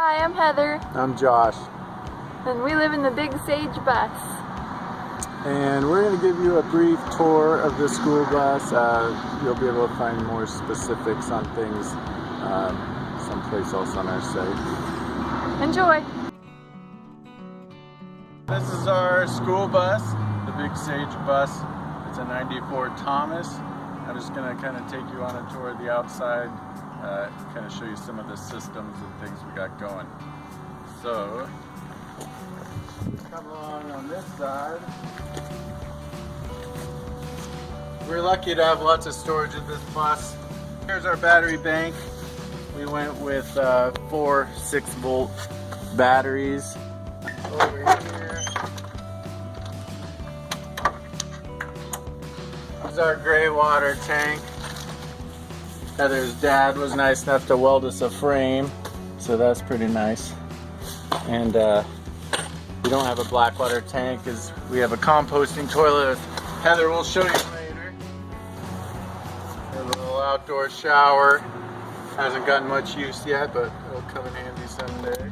Hi, I'm Heather. I'm Josh. And we live in the Big Sage bus. And we're going to give you a brief tour of the school bus. You'll be able to find more specifics on things someplace else on our site. Enjoy! This is our school bus, the Big Sage bus. It's a 94 Thomas. I'm just going to kind of take you on a tour of the outside, kind of show you some of the systems and things we got going. So, come along on this side. We're lucky to have lots of storage at this bus. Here's our battery bank. We went with 4 6-volt batteries. Over here is our gray water tank. Heather's dad was nice enough to weld us a frame, so that's pretty nice. And we don't have a black water tank because we have a composting toilet. Heather will show you later. A little outdoor shower. Hasn't gotten much use yet, but it'll come in handy someday.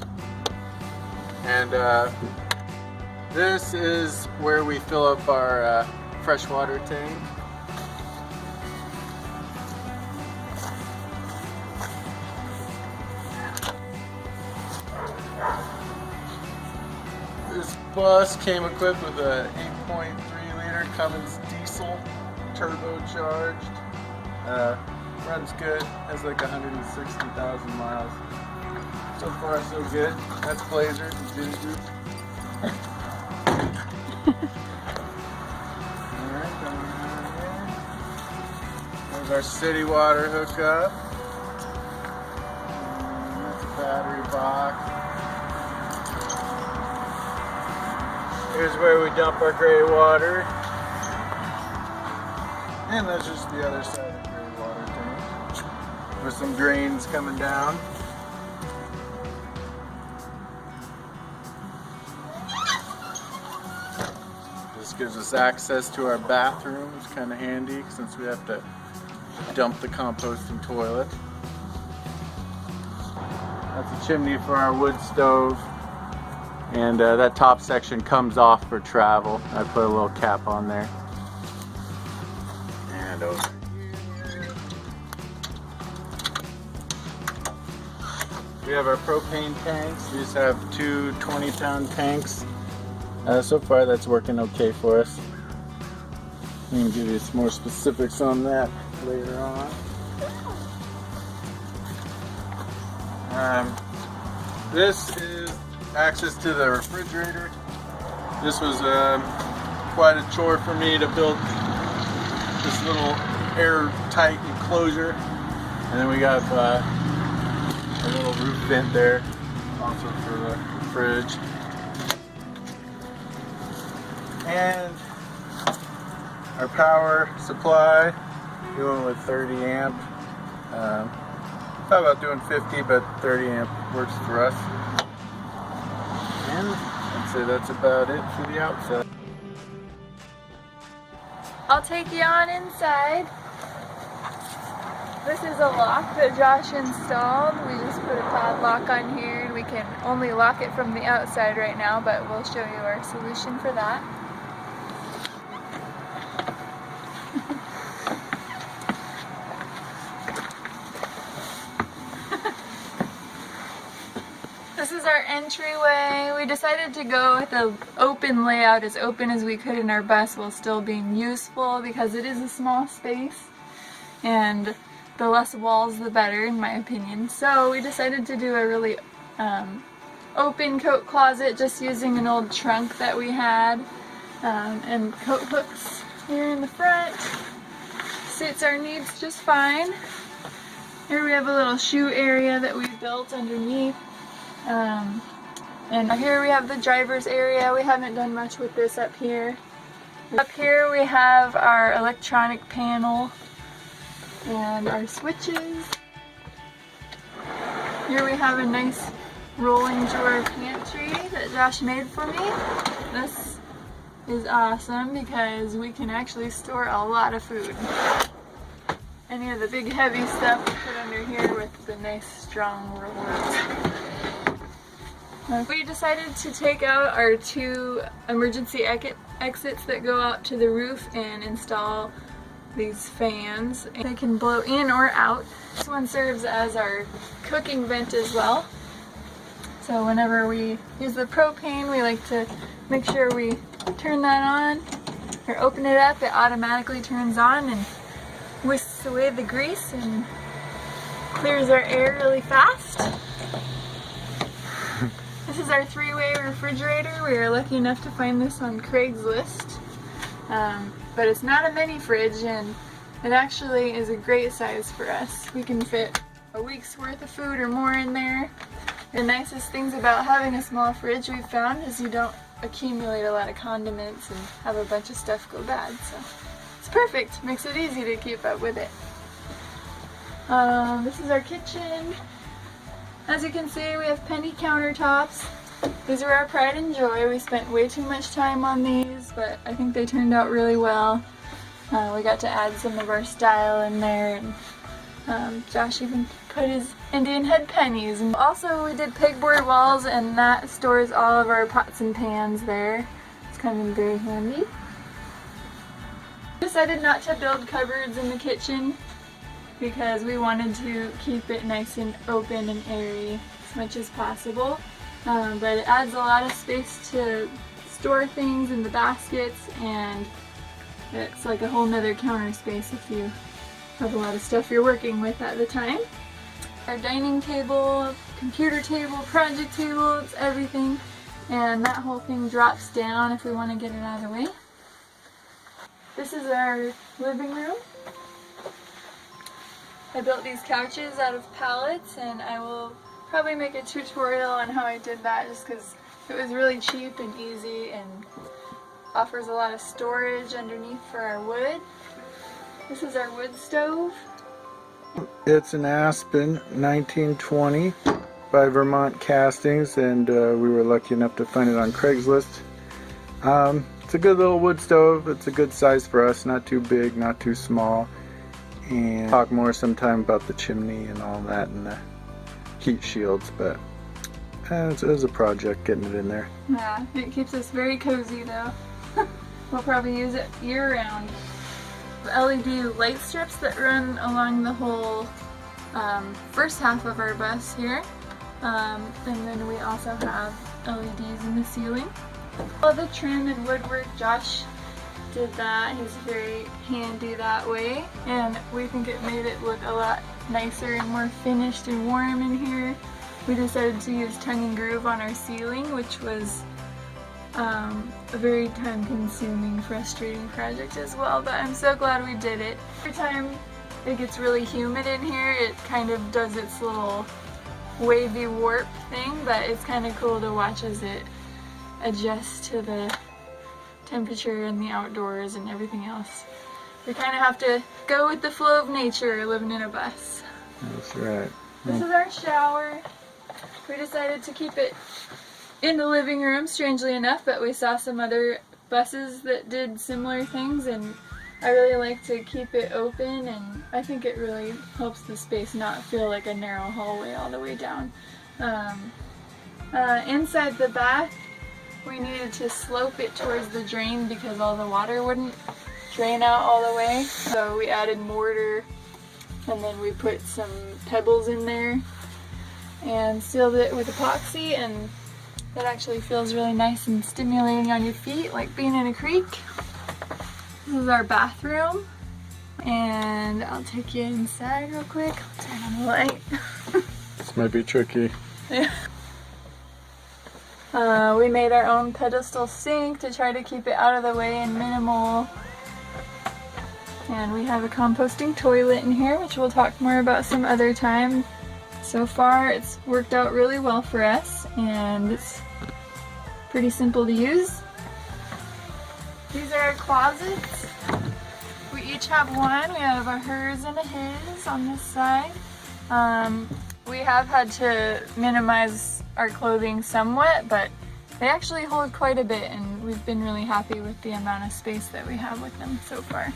And this is where we fill up our freshwater tank. This bus came equipped with a 8.3 liter Cummins diesel, turbocharged. Runs good, has like 160,000 miles. So far so good. That's Blazer and Ginger. Alright, coming down here. There's our city water hookup. And that's a battery box. Here's where we dump our gray water. And that's just the other side of the gray water tank. With some drains coming down. This gives us access to our bathroom. It's kind of handy since we have to dump the composting toilet. That's a chimney for our wood stove. And that top section comes off for travel. I put a little cap on there. And over here. We have our propane tanks. We just have 2 20-pound tanks. So far that's working okay for us. I'm going to give you some more specifics on that later on. This is access to the refrigerator. This was quite a chore for me to build this little airtight enclosure. And then we got a little roof vent there, also for the fridge. And our power supply, we went with 30 amp. Thought about doing 50, but 30 amp works for us. And I'd say that's about it for the outside. I'll take you on inside. This is a lock that Josh installed. We just put a padlock on here and we can only lock it from the outside right now, but we'll show you our solution for that. This is our entryway. We decided to go with an open layout, as open as we could in our bus while still being useful because it is a small space and the less walls the better in my opinion. So we decided to do a really open coat closet just using an old trunk that we had and coat hooks here in the front. Suits our needs just fine. Here we have a little shoe area that we built underneath. And here we have the driver's area. We haven't done much with this up here. Up here we have our electronic panel and our switches. Here we have a nice rolling drawer pantry that Josh made for me. This is awesome because we can actually store a lot of food. Any of the big heavy stuff we put under here with the nice strong rollers. We decided to take out our 2 emergency exits that go out to the roof and install these fans. They can blow in or out. This one serves as our cooking vent as well. So whenever we use the propane, we like to make sure we turn that on or open it up. It automatically turns on and whisks away the grease and clears our air really fast. This is our 3-way refrigerator. We were lucky enough to find this on Craigslist. But it's not a mini fridge, and it actually is a great size for us. We can fit a week's worth of food or more in there. The nicest things about having a small fridge we've found is you don't accumulate a lot of condiments and have a bunch of stuff go bad. So it's perfect. Makes it easy to keep up with it. This is our kitchen. As you can see, we have penny countertops. These are our pride and joy. We spent way too much time on these, but I think they turned out really well. We got to add some of our style in there, and Josh even put his Indian head pennies. And also we did pegboard walls, and that stores all of our pots and pans there. It's come in very handy. Decided not to build cupboards in the kitchen because we wanted to keep it nice and open and airy as much as possible. But it adds a lot of space to store things in the baskets, and it's like a whole nother counter space if you have a lot of stuff you're working with at the time. Our dining table, computer table, project table, it's everything. And that whole thing drops down if we want to get it out of the way. This is our living room. I built these couches out of pallets, and I will probably make a tutorial on how I did that just because it was really cheap and easy and offers a lot of storage underneath for our wood. This is our wood stove. It's an Aspen 1920 by Vermont Castings, and we were lucky enough to find it on Craigslist. It's a good little wood stove. It's a good size for us, not too big, not too small. And talk more sometime about the chimney and all that and the heat shields, but it was a project getting it in there. Yeah, it keeps us very cozy though. We'll probably use it year round. LED light strips that run along the whole first half of our bus here. And then we also have LEDs in the ceiling. All the trim and woodwork, Josh did that. He's very handy that way, and we think it made it look a lot nicer and more finished and warm in here. We decided to use tongue and groove on our ceiling, which was a very time-consuming, frustrating project as well, but I'm so glad we did it. Every time it gets really humid in here, it kind of does its little wavy warp thing, but it's kind of cool to watch as it adjusts to the temperature and the outdoors and everything else. We kind of have to go with the flow of nature living in a bus. That's right. This is our shower. We decided to keep it in the living room, strangely enough, but we saw some other buses that did similar things, and I really like to keep it open, and I think it really helps the space not feel like a narrow hallway all the way down. Inside the bath, we needed to slope it towards the drain because all the water wouldn't drain out all the way. So we added mortar, and then we put some pebbles in there and sealed it with epoxy, and that actually feels really nice and stimulating on your feet, like being in a creek. This is our bathroom, and I'll take you inside real quick. I'll turn on the light. This might be tricky. Yeah. We made our own pedestal sink to try to keep it out of the way and minimal. And we have a composting toilet in here, which we'll talk more about some other time. So far, it's worked out really well for us, and it's pretty simple to use. These are our closets. We each have one. We have a hers and a his on this side. We have had to minimize our clothing somewhat, but they actually hold quite a bit, and we've been really happy with the amount of space that we have with them so far.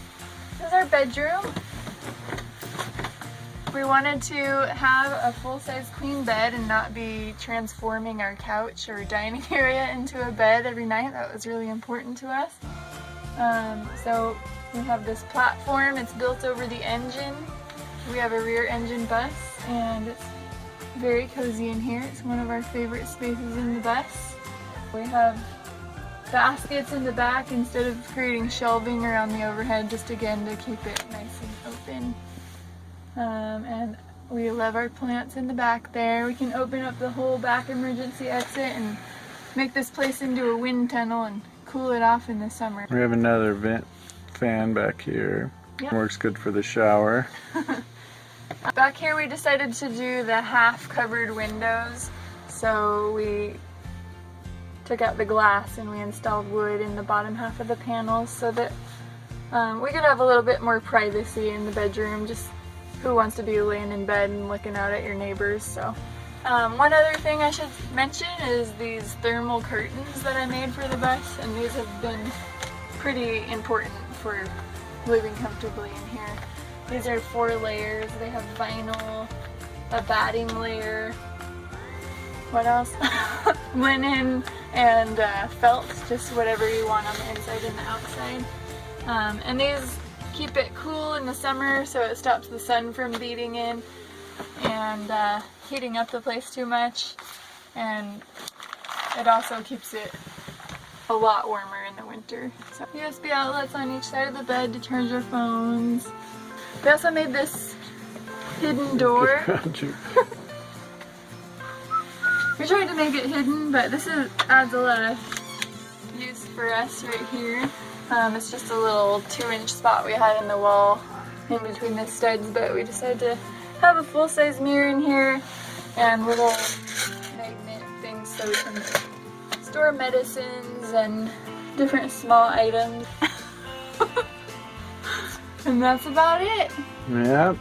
This is our bedroom. We wanted to have a full-size queen bed and not be transforming our couch or dining area into a bed every night. That was really important to us. So we have this platform. It's built over the engine. We have a rear engine bus, and it's very cozy in here. It's one of our favorite spaces in the bus. We have baskets in the back instead of creating shelving around the overhead, just again to keep it nice and open. And we love our plants in the back there. We can open up the whole back emergency exit and make this place into a wind tunnel and cool it off in the summer. We have another vent fan back here. Yep. Works good for the shower. Back here we decided to do the half covered windows. So we took out the glass and we installed wood in the bottom half of the panels so that we could have a little bit more privacy in the bedroom. Just who wants to be laying in bed and looking out at your neighbors? So one other thing I should mention is these thermal curtains that I made for the bus, and these have been pretty important for living comfortably in here. These are 4 layers. They have vinyl, a batting layer, what else? Linen and felt, just whatever you want on the inside and the outside. And these keep it cool in the summer so it stops the sun from beating in and heating up the place too much, and it also keeps it a lot warmer in the winter. So USB outlets on each side of the bed to charge our phones. We also made this hidden door. We tried to make it hidden, but this adds a lot of use for us right here. It's just a little 2-inch spot we had in the wall in between the studs, but we decided to have a full-size mirror in here and little magnet things so we can store medicines and different small items. And that's about it. Yep.